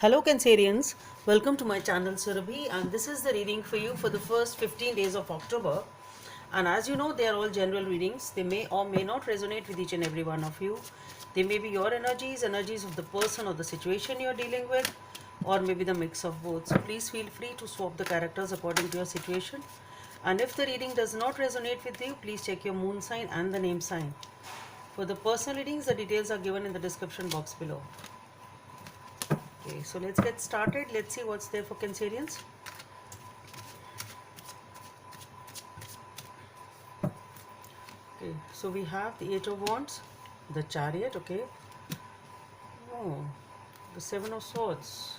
Hello Cancerians, welcome to my channel Surabhi, and this is the reading for you for the first 15 days of October. And as you know, they are all general readings. They may or may not resonate with each and every one of you. They may be your energies, energies of the person or the situation you're dealing with, or maybe the mix of both. So please feel free to swap the characters according to your situation. And if the reading does not resonate with you, please check your moon sign and the name sign. For the personal readings, the details are given in the description box below. Okay, so let's get started. Let's see what's there for Cancerians. Okay, so we have the Eight of Wands, the Chariot, okay. Oh, the Seven of Swords,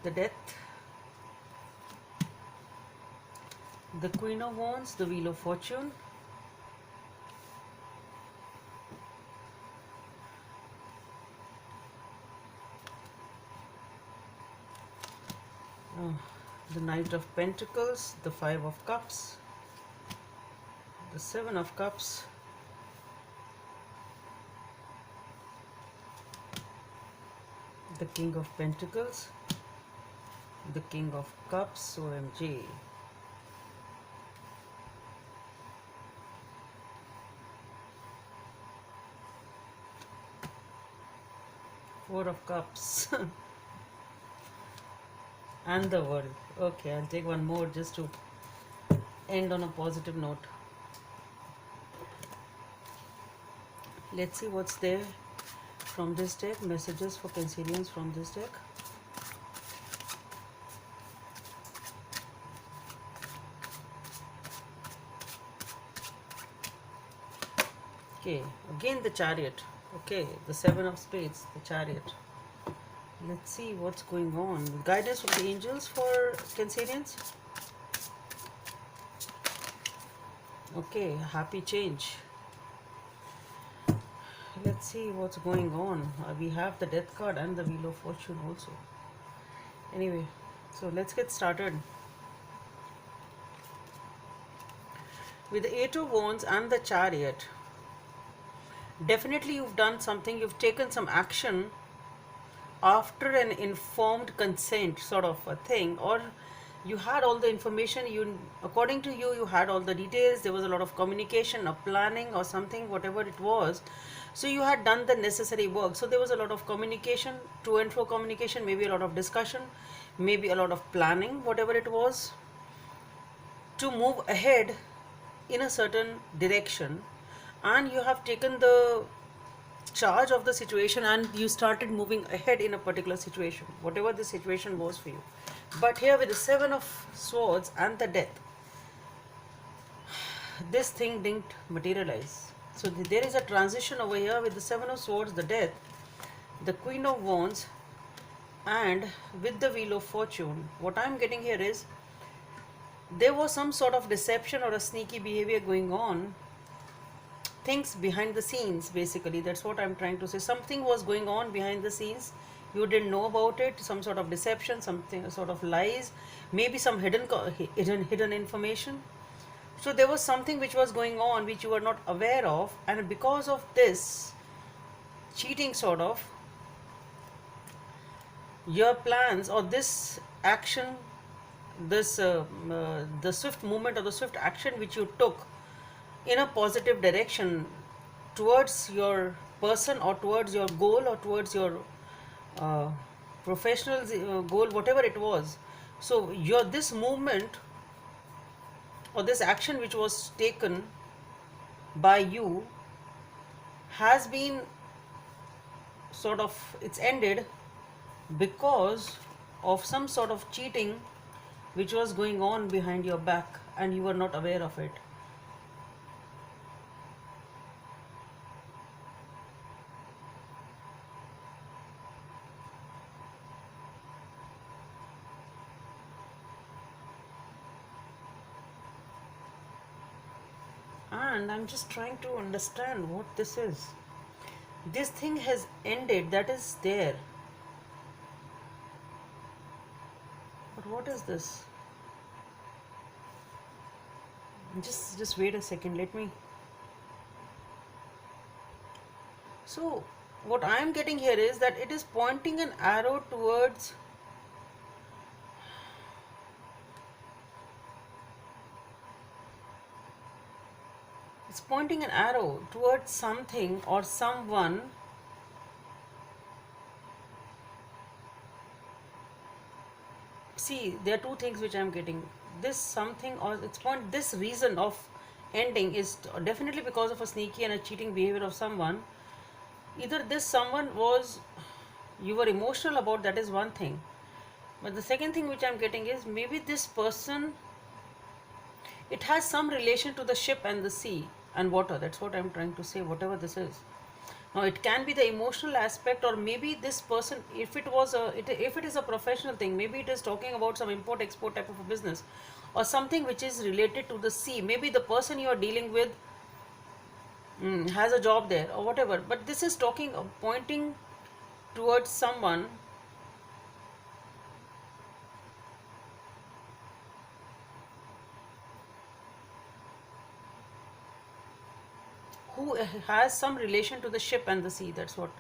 the Death, the Queen of Wands, the Wheel of Fortune, uh, the Knight of Pentacles, the Five of Cups, the Seven of Cups, the King of Pentacles, the King of Cups, OMG. Four of Cups and the World. Okay, I'll take one more just to end on a positive note. Let's see what's there from this deck. Messages for Cancerians from this deck. Okay, again the Chariot. Okay, the Seven of Spades, the Chariot. Let's see what's going on. Guidance from the angels for Cancerians. Okay, happy change. Let's see what's going on. We have the Death card and the Wheel of Fortune also. Anyway, so let's get started. With the Eight of Wands and the Chariot, definitely you've done something, you've taken some action after an informed consent sort of a thing, or you had all the information, you according to you, you had all the details, there was a lot of communication or planning or something, whatever it was. So you had done the necessary work. So there was a lot of communication, to and fro communication, maybe a lot of discussion, maybe a lot of planning, whatever it was, to move ahead in a certain direction. And you have taken the charge of the situation and you started moving ahead in a particular situation, whatever the situation was for you. But here with the Seven of Swords and the Death, this thing didn't materialize. So there is a transition over here with the Seven of Swords, the Death, the Queen of Wands, and with the Wheel of Fortune. What I'm getting here is there was some sort of deception or a sneaky behavior going on, things behind the scenes. Basically, that's what I'm trying to say. Something was going on behind the scenes, you didn't know about it. Some sort of deception, something sort of lies, maybe some hidden information. So there was something which was going on which you were not aware of, and because of this cheating sort of, your plans or this action, this the swift movement or the swift action which you took in a positive direction towards your person or towards your goal or towards your uh, professional goal, whatever it was. So your this movement or this action which was taken by you has been sort of, it's ended because of some sort of cheating which was going on behind your back and you were not aware of it. And I'm just trying to understand what this is. This thing has ended, that is there. But what is this? Just wait a second, let me. So what I am getting here is that it is pointing an arrow towards, it's pointing an arrow towards something or someone. See, there are two things which I am getting. This something, or it's point, this reason of ending is definitely because of a sneaky and a cheating behavior of someone. Either this someone was, you were emotional about, that is one thing. But the second thing which I'm getting is maybe this person, it has some relation to the ship and the sea and water. That's what I'm trying to say, whatever this is. Now it can be the emotional aspect, or maybe this person, if it was if it is a professional thing, maybe it is talking about some import export type of a business, or something which is related to the sea. Maybe the person you are dealing with has a job there or whatever. But this is talking, pointing towards someone who has some relation to the ship and the sea. That's what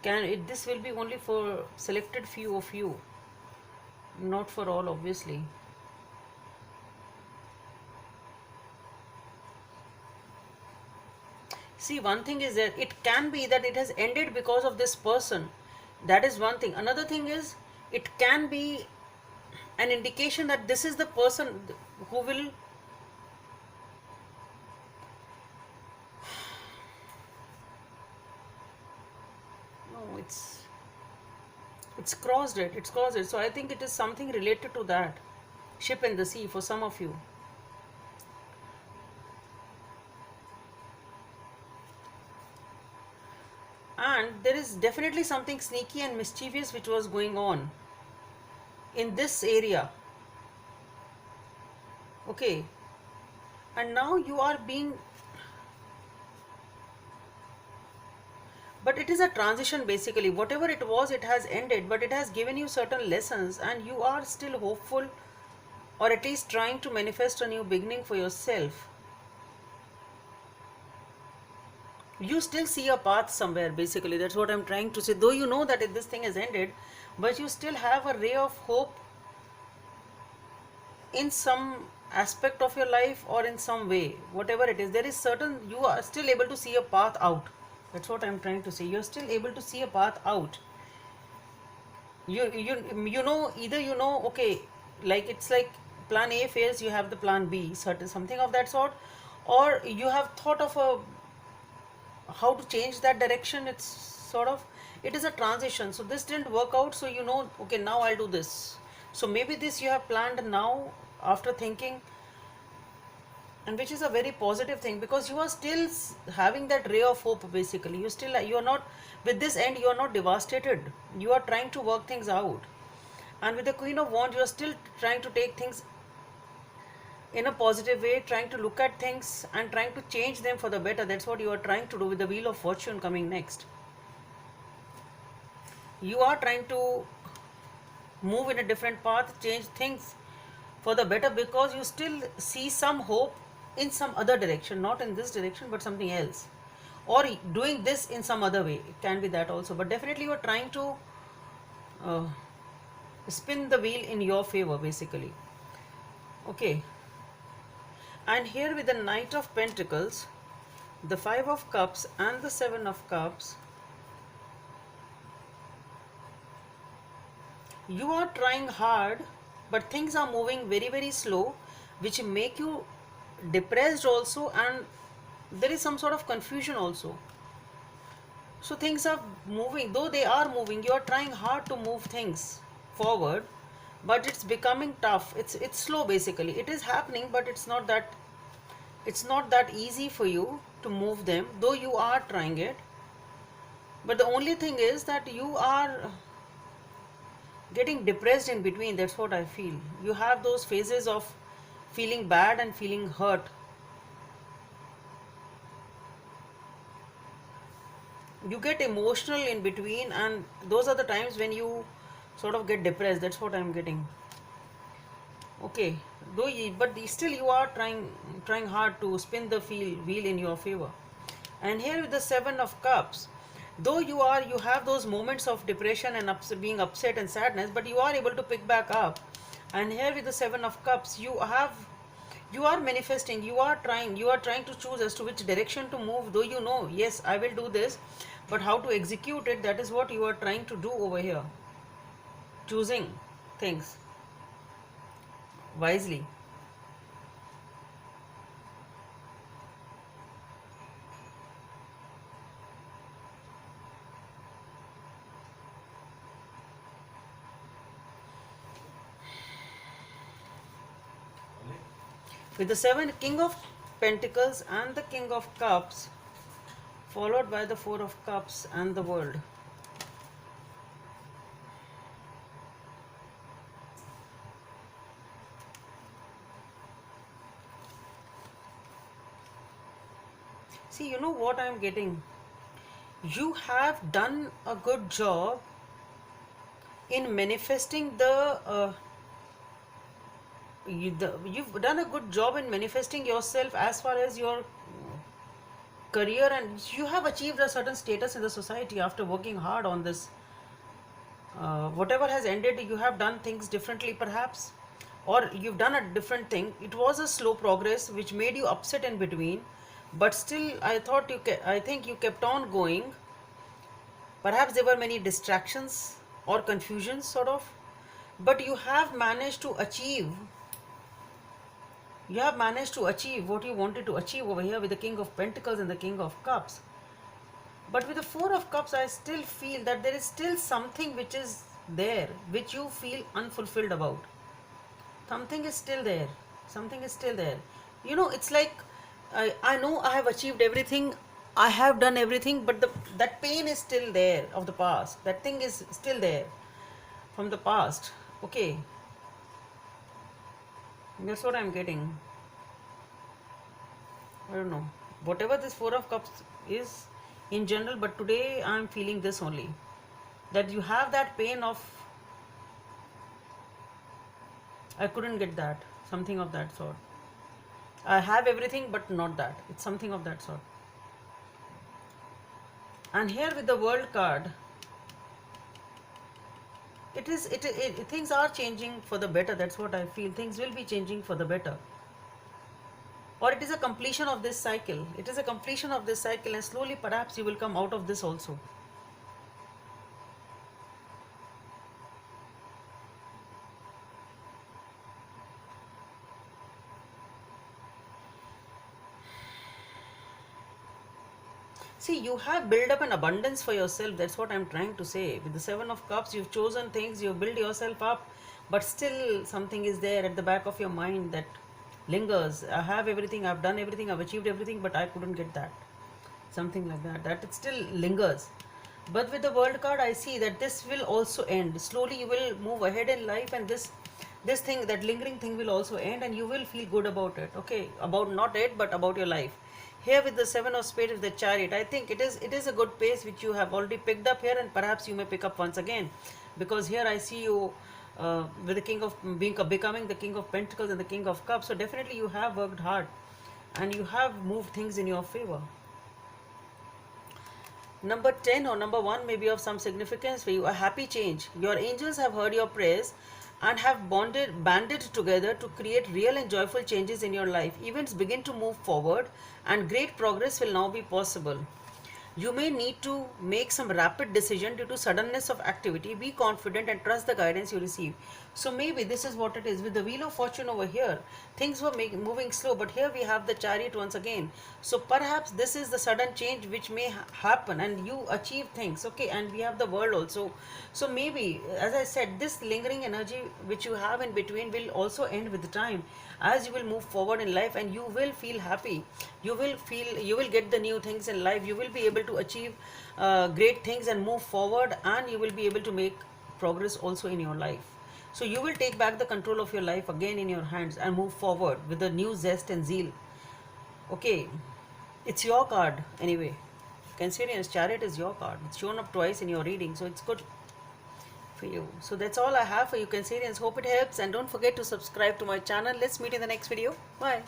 can it, this will be only for selected few of you, not for all, obviously. See, one thing is that it can be that it has ended because of this person. That is one thing. Another thing is, it can be an indication that this is the person who will, no, it's crossed it, it's crossed it. So I think it is something related to that ship and the sea for some of you. And there is definitely something sneaky and mischievous which was going on in this area. Okay, and now you are being, but it is a transition basically. Whatever it was, it has ended, but it has given you certain lessons, and you are still hopeful, or at least trying to manifest a new beginning for yourself. You still see a path somewhere, basically. That's what I'm trying to say. Though you know that this thing has ended, but you still have a ray of hope in some aspect of your life, or in some way, whatever it is. There is certain, you are still able to see a path out. That's what I'm trying to say. You're still able to see a path out. You know, either you know, okay, like it's like plan A fails, you have the plan B, certain something of that sort, or you have thought of a how to change that direction. It's sort of, it is a transition. So this didn't work out, so you know, okay, now I'll do this. So maybe this you have planned now after thinking, and which is a very positive thing, because you are still having that ray of hope. Basically, you are not, with this end you are not devastated. You are trying to work things out, and with the Queen of Wands you are still trying to take things in a positive way, trying to look at things and trying to change them for the better. That's what you are trying to do with the Wheel of Fortune coming next. You are trying to move in a different path, change things for the better, because you still see some hope in some other direction, not in this direction but something else, or doing this in some other way. It can be that also, but definitely you are trying to uh, spin the wheel in your favor, basically. Okay, and here with the Knight of Pentacles, the Five of Cups and the Seven of Cups, you are trying hard, but things are moving very very slow, which make you depressed also, and there is some sort of confusion also. So things are moving, though they are moving, you are trying hard to move things forward, but it's becoming tough. It's slow, basically. It is happening, but it's not that easy for you to move them, though you are trying it. But the only thing is that you are getting depressed in between. That's what I feel. You have those phases of feeling bad and feeling hurt. You get emotional in between, and those are the times when you sort of get depressed. That's what I'm getting. Okay, but still you are trying hard to spin the wheel in your favor. And here with the Seven of Cups, Though you have those moments of depression and being upset and sadness, but you are able to pick back up. And here with the 7 of cups, you are manifesting, you are trying to choose as to which direction to move, though you know, yes, I will do this, but how to execute it, that is what you are trying to do over here. Choosing things wisely. With the 7 King of Pentacles and the King of Cups, followed by the 4 of Cups and the World. See, you know what I am getting? You have done a good job in manifesting you've done a good job in manifesting yourself as far as your career, and you have achieved a certain status in the society after working hard on this. Whatever has ended, you have done things differently perhaps, or you've done a different thing. It was a slow progress which made you upset in between, but still I think you kept on going. Perhaps there were many distractions or confusions sort of, but you have managed to achieve what you wanted to achieve over here with the King of Pentacles and the King of Cups. But with the 4 of Cups, I still feel that there is still something which is there, which you feel unfulfilled about. Something is still there. Something is still there. You know, it's like, I know I have achieved everything, I have done everything, but that pain is still there of the past. That thing is still there from the past. Okay. That's what I'm getting. I don't know. Whatever this 4 of Cups is in general, but today I'm feeling this only. That you have that pain of, I couldn't get that. Something of that sort. I have everything, but not that. It's something of that sort. And here with the World card, things are changing for the better. That's what I feel. Things will be changing for the better. Or it is a completion of this cycle. It is a completion of this cycle, and slowly perhaps you will come out of this also. See, you have built up an abundance for yourself. That's what I'm trying to say. With the 7 of Cups, you've chosen things, you've built yourself up, but still something is there at the back of your mind that lingers. I have everything, I've done everything, I've achieved everything, but I couldn't get that. Something like that. That it still lingers. But with the World card, I see that this will also end. Slowly you will move ahead in life, and this thing, that lingering thing, will also end, and you will feel good about it. Okay, about not it, but about your life. Here with the 7 of Spades with the Chariot, I think it is a good pace which you have already picked up here, and perhaps you may pick up once again, because here I see you with the becoming the King of Pentacles and the King of Cups. So definitely you have worked hard, and you have moved things in your favor. Number 10 or number 1 may be of some significance for you. A happy change. Your angels have heard your prayers and have banded together to create real and joyful changes in your life. Events begin to move forward, and great progress will now be possible. You may need to make some rapid decision due to suddenness of activity. Be confident and trust the guidance you receive. So maybe this is what it is. With the Wheel of Fortune over here, things were moving slow, but here we have the Chariot once again. So perhaps this is the sudden change which may happen, and you achieve things. Okay, and we have the World also. So maybe, as I said, this lingering energy which you have in between will also end with the time, as you will move forward in life, and you will feel happy. You will get the new things in life. You will be able to achieve great things and move forward, and you will be able to make progress also in your life. So you will take back the control of your life again in your hands and move forward with a new zest and zeal. Okay, it's your card anyway. Cancerians, Chariot is your card. It's shown up twice in your reading, so it's good for you. So that's all I have for you, Cancerians. Hope it helps, and don't forget to subscribe to my channel. Let's meet in the next video. Bye.